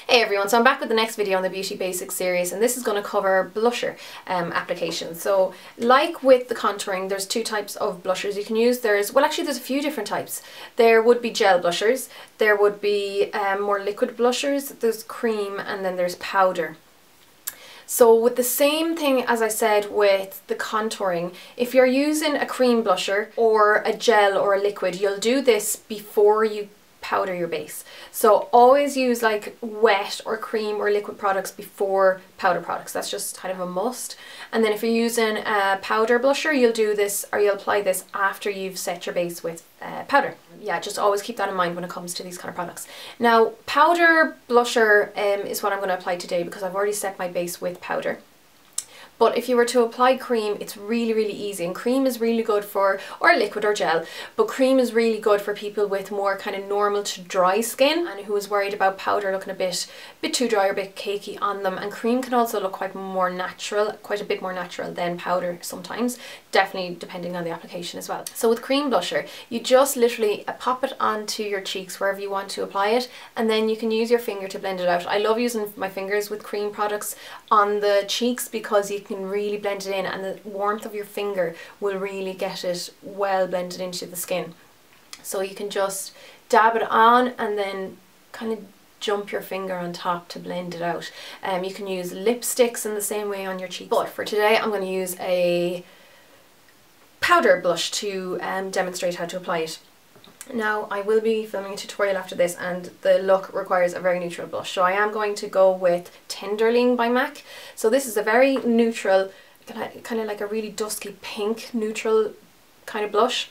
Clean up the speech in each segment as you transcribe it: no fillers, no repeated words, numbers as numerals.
Hey everyone, so I'm back with the next video on the Beauty Basics series, and this is going to cover blusher application. So like with the contouring, there's two types of blushers you can use. There's a few different types. There would be gel blushers, there would be more liquid blushers, there's cream, and then there's powder. So with the same thing as I said with the contouring, if you're using a cream blusher or a gel or a liquid, you'll do this before you powder your base. So always use like wet or cream or liquid products before powder products. That's just kind of a must. And then if you're using a powder blusher, you'll do this, or you'll apply this after you've set your base with powder. Yeah, just always keep that in mind when it comes to these kind of products. Now, powder blusher is what I'm going to apply today because I've already set my base with powder. But if you were to apply cream, it's really easy, and cream is really good for, or liquid or gel, but cream is really good for people with more kind of normal to dry skin and who is worried about powder looking a bit too dry or a bit cakey on them. And cream can also look quite a bit more natural than powder sometimes, definitely depending on the application as well. So with cream blusher, you just literally pop it onto your cheeks wherever you want to apply it, and then you can use your finger to blend it out. I love using my fingers with cream products on the cheeks because you can really blend it in, and the warmth of your finger will really get it well blended into the skin. So you can just dab it on and then kind of jump your finger on top to blend it out. You can use lipsticks in the same way on your cheeks. But for today I'm going to use a powder blush to demonstrate how to apply it. Now, I will be filming a tutorial after this, and the look requires a very neutral blush. So I am going to go with Tenderling by MAC. So this is a very neutral, kind of like a really dusky pink neutral kind of blush.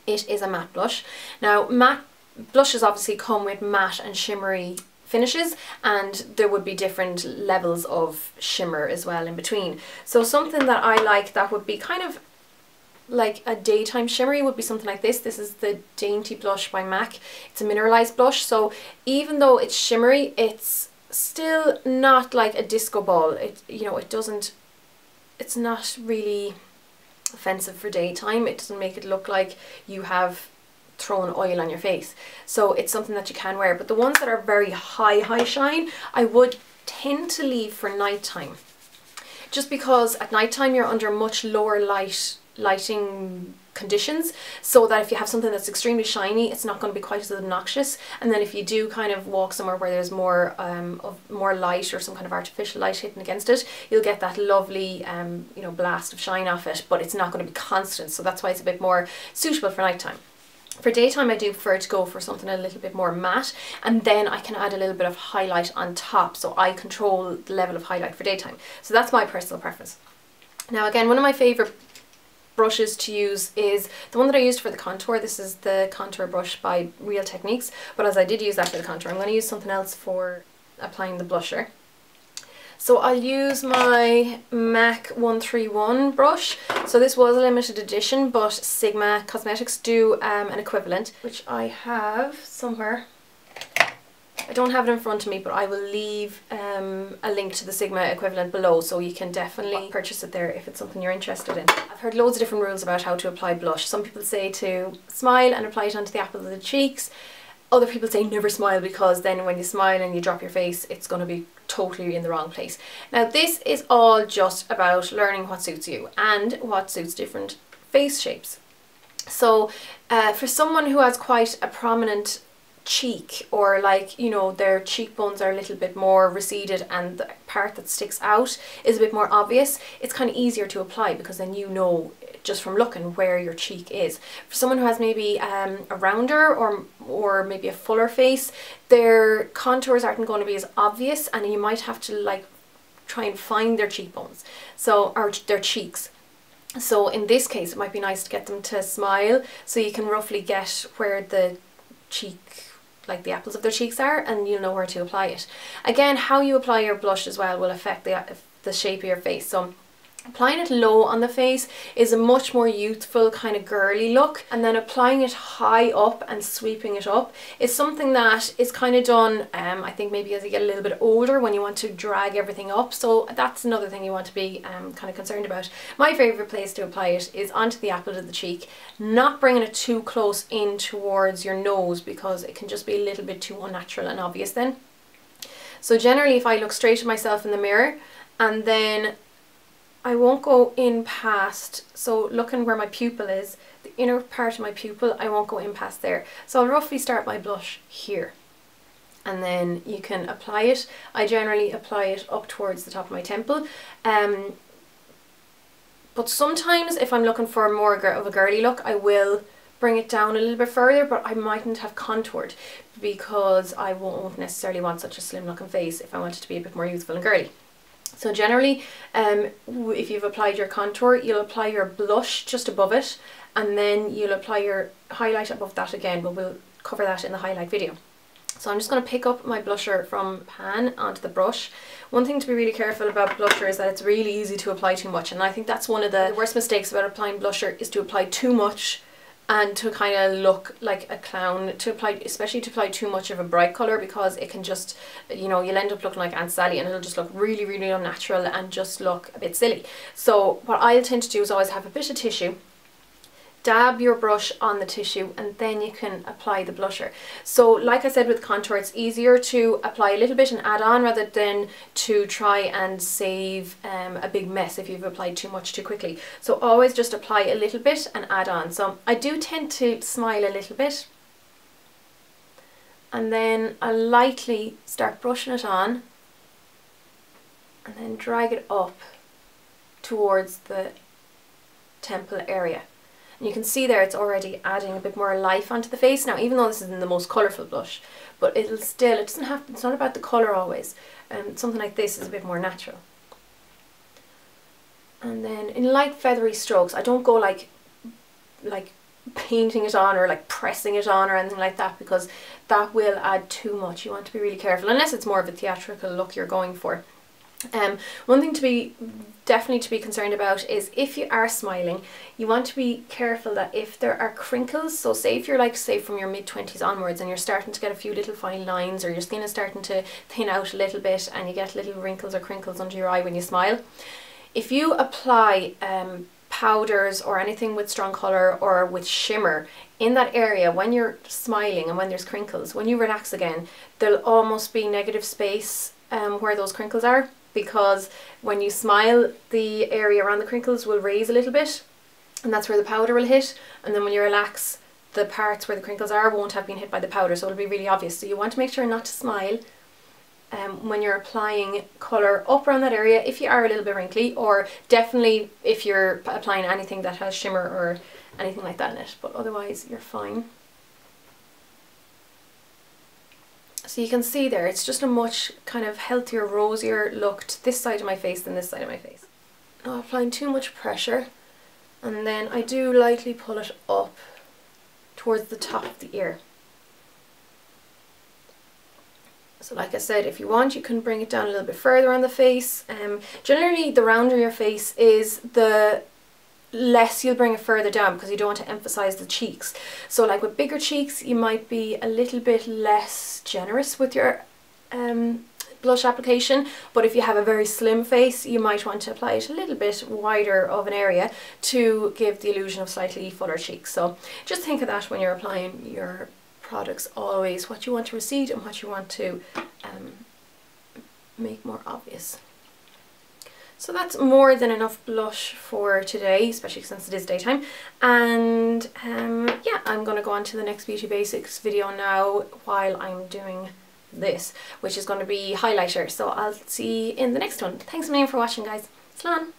It is a matte blush. Now, matte blushes obviously come with matte and shimmery finishes, and there would be different levels of shimmer as well in between. So something that I like that would be kind of like a daytime shimmery would be something like this. This is the Dainty Blush by MAC. It's a mineralized blush, so even though it's shimmery, it's still not like a disco ball. It's not really offensive for daytime. It doesn't make it look like you have thrown oil on your face. So it's something that you can wear. But the ones that are very high shine, I would tend to leave for nighttime. Just because at nighttime you're under much lower lighting conditions, so that if you have something that's extremely shiny, it's not going to be quite as obnoxious. And then if you do kind of walk somewhere where there's more light or some kind of artificial light hitting against it, you'll get that lovely blast of shine off it, but it's not going to be constant. So that's why it's a bit more suitable for nighttime. For daytime, I do prefer to go for something a little bit more matte, and then I can add a little bit of highlight on top, so I control the level of highlight for daytime. So that's my personal preference. Now again, one of my favourite brushes to use is the one that I used for the contour. This is the contour brush by Real Techniques, but as I did use that for the contour, I'm going to use something else for applying the blusher. So I'll use my MAC 131 brush. So this was a limited edition, but Sigma Cosmetics do an equivalent, which I have somewhere. I don't have it in front of me, but I will leave a link to the Sigma equivalent below, so you can definitely purchase it there if it's something you're interested in. I've heard loads of different rules about how to apply blush. Some people say to smile and apply it onto the apples of the cheeks. Other people say never smile, because then when you smile and you drop your face, it's going to be totally in the wrong place. Now this is all just about learning what suits you and what suits different face shapes. So for someone who has quite a prominent cheek, or like, their cheekbones are a little bit more receded and the part that sticks out is a bit more obvious, it's kind of easier to apply because then you know just from looking where your cheek is. For someone who has maybe a rounder or maybe a fuller face, their contours aren't going to be as obvious, and you might have to like try and find their cheekbones, or their cheeks. So in this case, it might be nice to get them to smile, so you can roughly get where the cheek, like the apples of their cheeks are, and you'll know where to apply it. Again, how you apply your blush as well will affect the shape of your face. So applying it low on the face is a much more youthful kind of girly look, and then applying it high up and sweeping it up is something that is kind of done I think maybe as you get a little bit older, when you want to drag everything up. So that's another thing you want to be kind of concerned about. My favourite place to apply it is onto the apple of the cheek, not bringing it too close in towards your nose, because it can just be a little bit too unnatural and obvious then. So generally if I look straight at myself in the mirror, and then I won't go in past, so looking where my pupil is, the inner part of my pupil, I won't go in past there. So I'll roughly start my blush here. And then you can apply it. I generally apply it up towards the top of my temple. But sometimes if I'm looking for more of a girly look, I will bring it down a little bit further, but I mightn't have contoured because I won't necessarily want such a slim looking face if I want it to be a bit more youthful and girly. So generally, if you've applied your contour, you'll apply your blush just above it, and then you'll apply your highlight above that again, but we'll cover that in the highlight video. So I'm just going to pick up my blusher from pan onto the brush. One thing to be really careful about blusher is that it's really easy to apply too much, and I think that's one of the worst mistakes about applying blusher, is to apply too much and to kind of look like a clown, especially to apply too much of a bright colour, because it can just, you know, you'll end up looking like Aunt Sally and it'll just look really, really unnatural and just look a bit silly. So what I'll tend to do is always have a bit of tissue, dab your brush on the tissue, and then you can apply the blusher. So like I said with contour, it's easier to apply a little bit and add on rather than to try and save a big mess if you've applied too much too quickly. So always just apply a little bit and add on. So I do tend to smile a little bit, and then I lightly start brushing it on and then drag it up towards the temple area. And you can see there it's already adding a bit more life onto the face. Now, even though this isn't the most colourful blush, but it's not about the colour always. Something like this is a bit more natural. And then in light feathery strokes, I don't go like painting it on or like pressing it on or anything like that, because that will add too much. You want to be really careful, unless it's more of a theatrical look you're going for. One thing definitely to be concerned about is if you are smiling, you want to be careful that if there are crinkles, so say if you're like, say from your mid-20s onwards and you're starting to get a few little fine lines, or your skin is starting to thin out a little bit and you get little wrinkles or crinkles under your eye when you smile, if you apply powders or anything with strong colour or with shimmer in that area when you're smiling and when there's crinkles, when you relax again, there'll almost be negative space where those crinkles are, because when you smile the area around the crinkles will raise a little bit, and that's where the powder will hit, and then when you relax, the parts where the crinkles are won't have been hit by the powder, so it'll be really obvious. So you want to make sure not to smile when you're applying colour up around that area if you are a little bit wrinkly, or definitely if you're applying anything that has shimmer or anything like that in it, but otherwise you're fine. So you can see there, it's just a much kind of healthier, rosier look to this side of my face than this side of my face. Not applying too much pressure, and then I do lightly pull it up towards the top of the ear. So like I said, if you want, you can bring it down a little bit further on the face. Generally, the rounder your face is, the less you'll bring it further down, because you don't want to emphasize the cheeks. So like with bigger cheeks, you might be a little bit less generous with your blush application, but if you have a very slim face, you might want to apply it a little bit wider of an area to give the illusion of slightly fuller cheeks. So just think of that when you're applying your products, always what you want to recede and what you want to make more obvious. So that's more than enough blush for today, especially since it is daytime. And yeah, I'm going to go on to the next Beauty Basics video now while I'm doing this, which is going to be highlighter. So I'll see you in the next one. Thanks a million for watching, guys. Slán!